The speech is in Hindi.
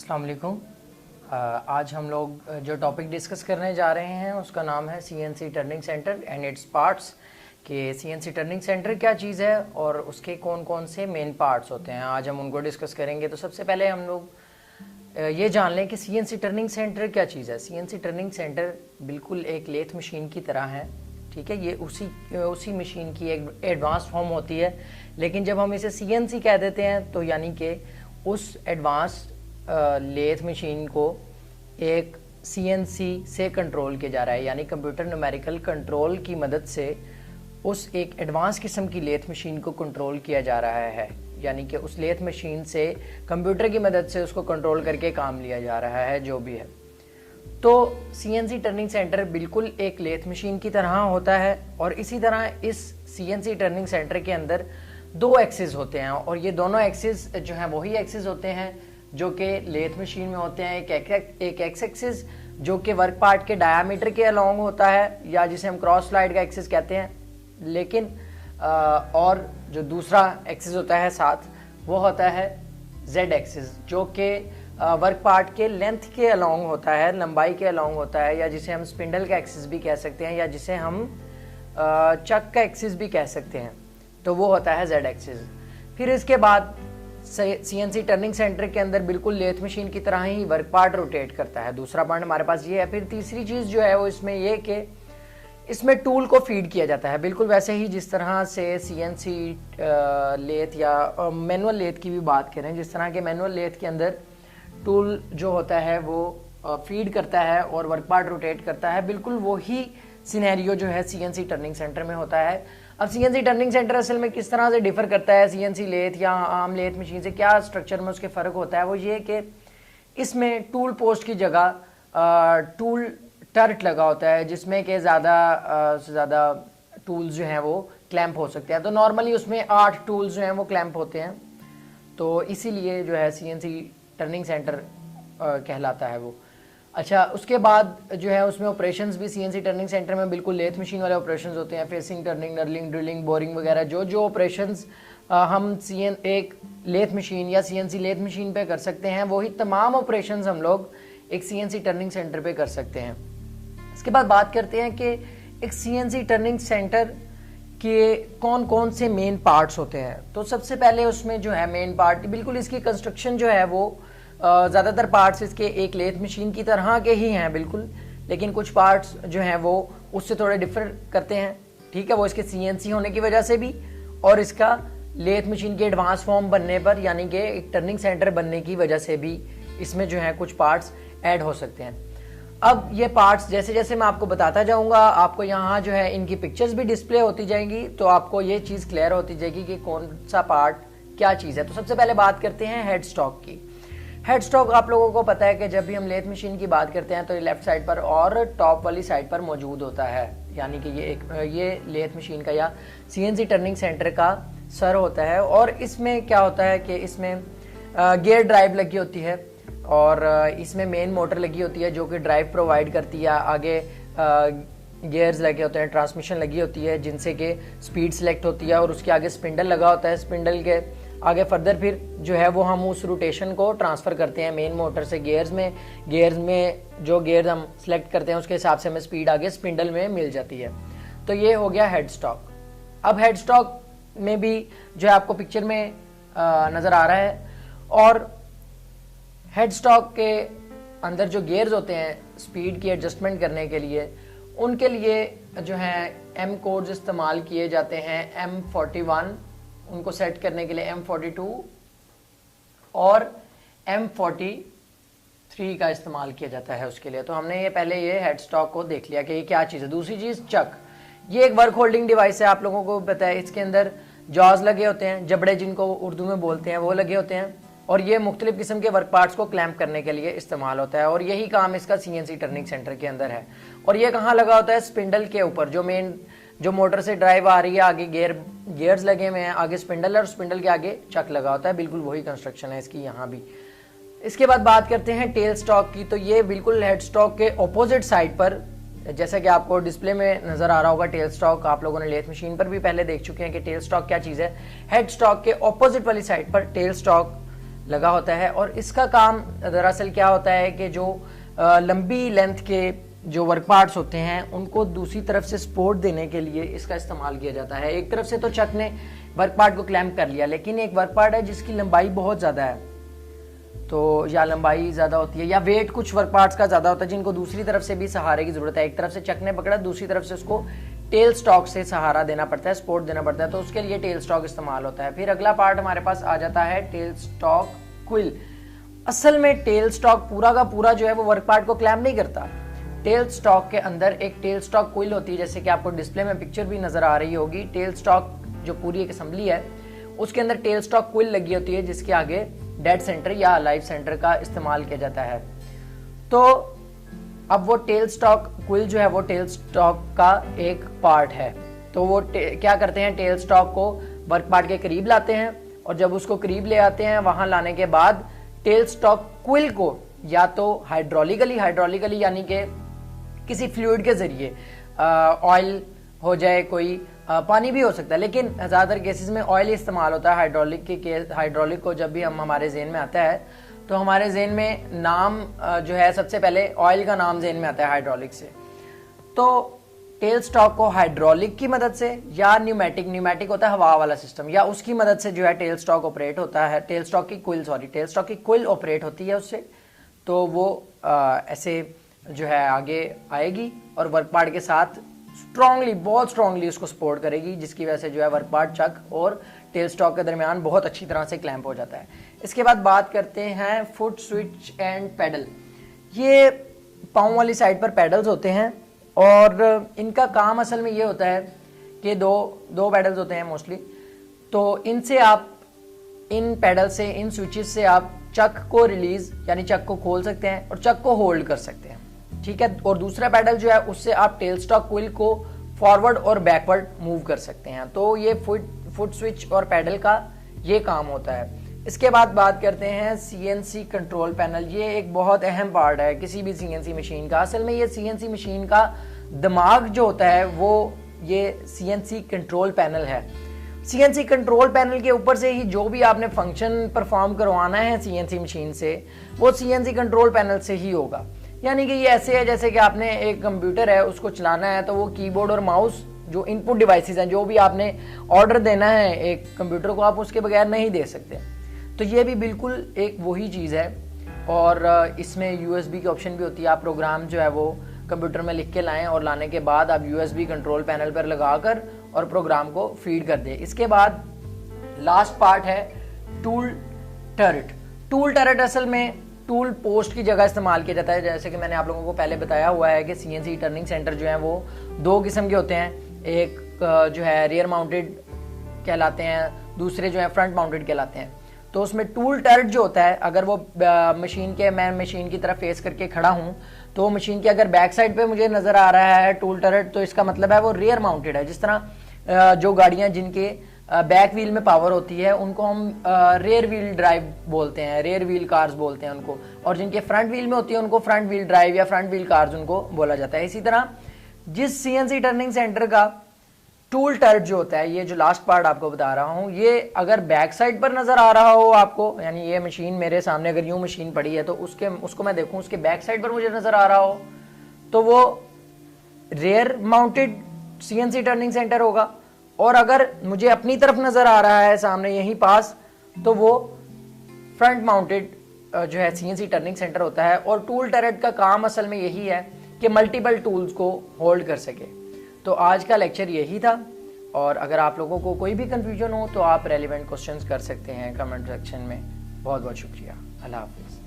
अस्सलाम वालेकुम। आज हम लोग जो टॉपिक डिस्कस करने जा रहे हैं उसका नाम है CNC turning centre and its parts. कि सीएनसी टर्निंग सेंटर क्या चीज़ है और उसके कौन कौन से मेन पार्ट्स होते हैं, आज हम उनको डिस्कस करेंगे। तो सबसे पहले हम लोग ये जान लें कि सीएनसी टर्निंग सेंटर क्या चीज़ है। सीएनसी टर्निंग सेंटर बिल्कुल एक लेथ मशीन की तरह है, ठीक है। ये उसी मशीन की एक एडवांस फॉर्म होती है, लेकिन जब हम इसे सीएनसी कह देते हैं तो यानी कि उस एडवांस लेथ मशीन को एक सीएनसी से कंट्रोल किया जा रहा है, यानी कंप्यूटर न्यूमेरिकल कंट्रोल की मदद से उस एक एडवांस किस्म की लेथ मशीन को कंट्रोल किया जा रहा है। यानी कि उस लेथ मशीन से कंप्यूटर की मदद से उसको कंट्रोल करके काम लिया जा रहा है जो भी है। तो सीएनसी टर्निंग सेंटर बिल्कुल एक लेथ मशीन की तरह होता है और इसी तरह इस सीएनसी टर्निंग सेंटर के अंदर दो एक्सिस होते हैं और ये दोनों एक्सिस जो हैं वही एक्सिस होते हैं जो कि लेथ मशीन में होते हैं। एक एक्स एक्सिस जो कि वर्क पार्ट के डायामीटर के अलोंग होता है या जिसे हम क्रॉस स्लाइड का एक्सिस कहते हैं, लेकिन और जो दूसरा एक्सिस होता है साथ वो होता है जेड एक्सिस जो कि वर्क पार्ट के लेंथ के अलोंग होता है, लंबाई के अलोंग होता है, या जिसे हम स्पिंडल का एक्सिस भी कह सकते हैं या जिसे हम चक का एक्सिस भी कह सकते हैं। तो वो होता है जेड एक्सिस। फिर इसके बाद सीएनसी टर्निंग सेंटर के अंदर बिल्कुल लेथ मशीन की तरह ही वर्क पार्ट रोटेट करता है। दूसरा पॉइंट हमारे पास ये है। फिर तीसरी चीज़ जो है वो इसमें ये कि इसमें टूल को फीड किया जाता है, बिल्कुल वैसे ही जिस तरह से सीएनसी लेथ या मैनुअल लेथ की भी बात करें, जिस तरह के मैनुअल लेथ के अंदर टूल जो होता है वो फीड करता है और वर्क पार्ट रोटेट करता है, बिल्कुल वही सिनेरियो जो है सीएनसी टर्निंग सेंटर में होता है। अब सीएनसी टर्निंग सेंटर असल में किस तरह से डिफर करता है सीएनसी लेथ या आम लेथ मशीन से, क्या स्ट्रक्चर में उसके फ़र्क होता है, वो ये कि इसमें टूल पोस्ट की जगह टूल टर्ट लगा होता है जिसमें कि ज़्यादा से ज़्यादा टूल्स जो हैं वो क्लैंप हो सकते हैं। तो नॉर्मली उसमें 8 टूल्स जो हैं वो क्लैंप होते हैं, तो इसीलिए जो है सीएनसी टर्निंग सेंटर कहलाता है वो। अच्छा, उसके बाद जो है उसमें ऑपरेशंस भी सीएनसी टर्निंग सेंटर में बिल्कुल लेथ मशीन वाले ऑपरेशंस होते हैं। Facing, turning, knurling, drilling, boring वगैरह जो ऑपरेशंस हम एक लेथ मशीन या सीएनसी लेथ मशीन पे कर सकते हैं, वही तमाम ऑपरेशंस हम लोग एक सीएनसी टर्निंग सेंटर पे कर सकते हैं। इसके बाद बात करते हैं कि एक सीएनसी टर्निंग सेंटर के कौन कौन से मेन पार्ट्स होते हैं। तो सबसे पहले उसमें जो है मेन पार्ट, बिल्कुल इसकी कंस्ट्रक्शन जो है वो ज़्यादातर पार्ट्स इसके एक लेथ मशीन की तरह के ही हैं बिल्कुल, लेकिन कुछ पार्ट्स जो हैं वो उससे थोड़े डिफर करते हैं, ठीक है। वो इसके सीएनसी होने की वजह से भी और इसका लेथ मशीन के एडवांस फॉर्म बनने पर यानी कि एक टर्निंग सेंटर बनने की वजह से भी इसमें जो है कुछ पार्ट्स ऐड हो सकते हैं। अब ये पार्ट्स जैसे जैसे मैं आपको बताता जाऊंगा, आपको यहाँ जो है इनकी पिक्चर्स भी डिस्प्ले होती जाएंगी, तो आपको ये चीज़ क्लियर होती जाएगी कि कौन सा पार्ट क्या चीज़ है। तो सबसे पहले बात करते हैं हेड स्टॉक की। हेड स्टॉक आप लोगों को पता है कि जब भी हम लेथ मशीन की बात करते हैं तो ये लेफ्ट साइड पर और टॉप वाली साइड पर मौजूद होता है, यानी कि ये लेथ मशीन का या सीएनसी टर्निंग सेंटर का सर होता है। और इसमें क्या होता है कि इसमें गियर ड्राइव लगी होती है और इसमें मेन मोटर लगी होती है जो कि ड्राइव प्रोवाइड करती है। आगे गियर्स लगे होते हैं, ट्रांसमिशन लगी होती है जिनसे कि स्पीड सेलेक्ट होती है और उसके आगे स्पिंडल लगा होता है। स्पिंडल के आगे फर्दर फिर जो है वो हम उस रोटेशन को ट्रांसफ़र करते हैं मेन मोटर से गियर्स में जो गियर्स हम सेलेक्ट करते हैं उसके हिसाब से हमें स्पीड आगे स्पिंडल में मिल जाती है। तो ये हो गया हेड स्टॉक। अब हेड स्टॉक में भी जो है आपको पिक्चर में नज़र आ रहा है, और हेड स्टॉक के अंदर जो गियर्स होते हैं स्पीड की एडजस्टमेंट करने के लिए, उनके लिए जो है एम कोड्स इस्तेमाल किए जाते हैं। M41 उनको सेट करने के लिए M42 और M43 का इस्तेमाल किया जाता है उसके लिए। तो हमने ये पहले ये हेड स्टॉक को देख लिया कि ये क्या चीज़ है। दूसरी चीज़ चक, ये एक वर्क होल्डिंग डिवाइस है, आप लोगों को पता है। इसके अंदर जॉज लगे होते हैं, जबड़े जिनको उर्दू में बोलते हैं, वो लगे होते हैं और ये मुख्तलिफ किस्म के वर्क पार्ट्स को क्लैंप करने के लिए इस्तेमाल होता है। और यही काम इसका सीएनसी टर्निंग सेंटर के अंदर है। और ये कहाँ लगा होता है? स्पिंडल के ऊपर, जो मोटर से ड्राइव आ रही है, आगे गियर्स लगे हुए हैं, आगे स्पिंडल और स्पिंडल के आगे चक लगा होता है। बिल्कुल वही कंस्ट्रक्शन है इसकी यहाँ भी। इसके बाद बात करते हैं टेल स्टॉक की। तो ये बिल्कुल हेड स्टॉक के ऑपोजिट साइड पर, जैसा कि आपको डिस्प्ले में नजर आ रहा होगा टेल स्टॉक, आप लोगों ने लेथ मशीन पर भी पहले देख चुके हैं कि टेल स्टॉक क्या चीज़ है। हेड स्टॉक के ऑपोजिट वाली साइड पर टेल स्टॉक लगा होता है। और इसका काम दरअसल क्या होता है कि जो लंबी लेंथ के जो वर्क पार्ट्स होते हैं उनको दूसरी तरफ से सपोर्ट देने के लिए इसका इस्तेमाल किया जाता है। एक तरफ से तो चक ने वर्क पार्ट को क्लैम्प कर लिया, लेकिन एक वर्क पार्ट है जिसकी लंबाई बहुत ज़्यादा है, तो या लंबाई ज़्यादा होती है या वेट कुछ वर्क पार्ट्स का ज़्यादा होता है जिनको दूसरी तरफ से भी सहारे की ज़रूरत है। एक तरफ से चक ने पकड़ा, दूसरी तरफ से उसको टेल स्टॉक से सहारा देना पड़ता है, सपोर्ट देना पड़ता है, तो उसके लिए टेल स्टॉक इस्तेमाल होता है। फिर अगला पार्ट हमारे पास आ जाता है टेल स्टॉक क्विल। असल में टेल स्टॉक पूरा का पूरा जो है वो वर्क पार्ट को क्लैम्प नहीं करता। टेल स्टॉक के अंदर एक टेल स्टॉक क्विल होती है, जैसे कि आपको डिस्प्ले में पिक्चर भी नजर आ रही होगी। टेल स्टॉक जो पूरी एक असेंबली है उसके अंदर टेल स्टॉक क्विल लगी होती है, जिसके आगे डेड सेंटर या लाइव सेंटर का इस्तेमाल किया जाता है। तो अब वो टेल स्टॉक क्विल जो है वो टेल स्टॉक का एक पार्ट है। तो वो क्या करते हैं, टेल स्टॉक को वर्क पार्ट के करीब लाते हैं, और जब उसको करीब ले आते हैं वहां लाने के बाद टेल स्टॉक क्विल को या तो हाइड्रोलिकली यानी कि किसी फ्लूइड के जरिए, ऑयल हो जाए, कोई पानी भी हो सकता है, लेकिन ज़्यादातर केसेस में ऑयल इस्तेमाल होता है। हाइड्रोलिक को जब भी हमारे जेहन में आता है तो हमारे जेहन में नाम जो है सबसे पहले ऑयल का नाम जेहन में आता है हाइड्रोलिक से। तो टेल स्टॉक को हाइड्रोलिक की मदद से या न्यूमेटिक होता है हवा वाला सिस्टम, या उसकी मदद से जो है टेल स्टॉक ऑपरेट होता है। टेल स्टॉक की क्विल ऑपरेट होती है उससे, तो वो ऐसे जो है आगे आएगी और वर्क पार्ट के साथ बहुत स्ट्रांगली उसको सपोर्ट करेगी, जिसकी वजह से जो है वर्क पार्ट चक और टेल स्टॉक के दरमियान बहुत अच्छी तरह से क्लैंप हो जाता है। इसके बाद बात करते हैं फुट स्विच एंड पैडल। ये पाँव वाली साइड पर पैडल्स होते हैं और इनका काम असल में ये होता है कि दो पैडल्स होते हैं मोस्टली, तो इनसे आप इन पैडल से, इन स्विचेस से आप चक को रिलीज यानी चक को खोल सकते हैं और चक को होल्ड कर सकते हैं, ठीक है। और दूसरा पैडल जो है उससे आप टेल स्टॉक क्विल को फॉरवर्ड और बैकवर्ड मूव कर सकते हैं। तो ये फुट स्विच और पैडल का ये काम होता है। इसके बाद बात करते हैं सीएनसी कंट्रोल पैनल। ये एक बहुत अहम पार्ट है किसी भी सीएनसी मशीन का। असल में ये सीएनसी मशीन का दिमाग जो होता है वो ये सीएनसी कंट्रोल पैनल है। सीएनसी कंट्रोल पैनल के ऊपर से ही जो भी आपने फंक्शन परफॉर्म करवाना है सीएनसी मशीन से, वो सीएनसी कंट्रोल पैनल से ही होगा। यानी कि ये ऐसे है जैसे कि आपने एक कंप्यूटर है उसको चलाना है, तो वो कीबोर्ड और माउस जो इनपुट डिवाइसेस हैं, जो भी आपने ऑर्डर देना है एक कंप्यूटर को, आप उसके बगैर नहीं दे सकते। तो ये भी बिल्कुल एक वही चीज़ है। और इसमें यूएसबी की ऑप्शन भी होती है। आप प्रोग्राम जो है वो कंप्यूटर में लिख के लाएं और लाने के बाद आप यूएसबी कंट्रोल पैनल पर लगाकर और प्रोग्राम को फीड कर दें। इसके बाद लास्ट पार्ट है टूल टर्रेट। टूल टर्रेट असल में टूल पोस्ट की जगह इस्तेमाल किया जाता है। जैसे कि मैंने आप लोगों को पहले बताया हुआ है कि सीएनसी टर्निंग सेंटर जो है वो दो किस्म के होते हैं। एक जो है रियर माउंटेड कहलाते हैं, दूसरे जो है फ्रंट माउंटेड कहलाते हैं। तो उसमें टूल टर्रेट जो होता है, अगर वो मैं मशीन की तरफ फेस करके खड़ा हूँ तो मशीन के अगर बैक साइड पे मुझे नजर आ रहा है टूल टर्रेट, तो इसका मतलब है वो रियर माउंटेड है। जिस तरह जो गाड़ियां जिनके बैक व्हील में पावर होती है उनको हम रेयर व्हील ड्राइव बोलते हैं, रेयर व्हील कार्स बोलते हैं उनको, और जिनके फ्रंट व्हील में होती है उनको फ्रंट व्हील ड्राइव या फ्रंट व्हील कार्स उनको बोला जाता है। इसी तरह जिस सीएनसी टर्निंग सेंटर का टूल टर्रेट जो होता है, ये जो लास्ट पार्ट आपको बता रहा हूँ, ये अगर बैक साइड पर नजर आ रहा हो आपको, यानी ये मशीन मेरे सामने अगर यूं मशीन पड़ी है तो उसको मैं देखूं, उसके बैक साइड पर मुझे नजर आ रहा हो, तो वो rear mounted CNC turning centre होगा। और अगर मुझे अपनी तरफ नजर आ रहा है सामने यहीं पास, तो वो फ्रंट माउंटेड जो है सीएनसी टर्निंग सेंटर होता है। और टूल टर्रेट का काम असल में यही है कि मल्टीपल टूल्स को होल्ड कर सके। तो आज का लेक्चर यही था, और अगर आप लोगों को कोई भी कंफ्यूजन हो तो आप रेलिवेंट क्वेश्चंस कर सकते हैं कमेंट सेक्शन में। बहुत बहुत शुक्रिया। अल्लाह हाफिज़।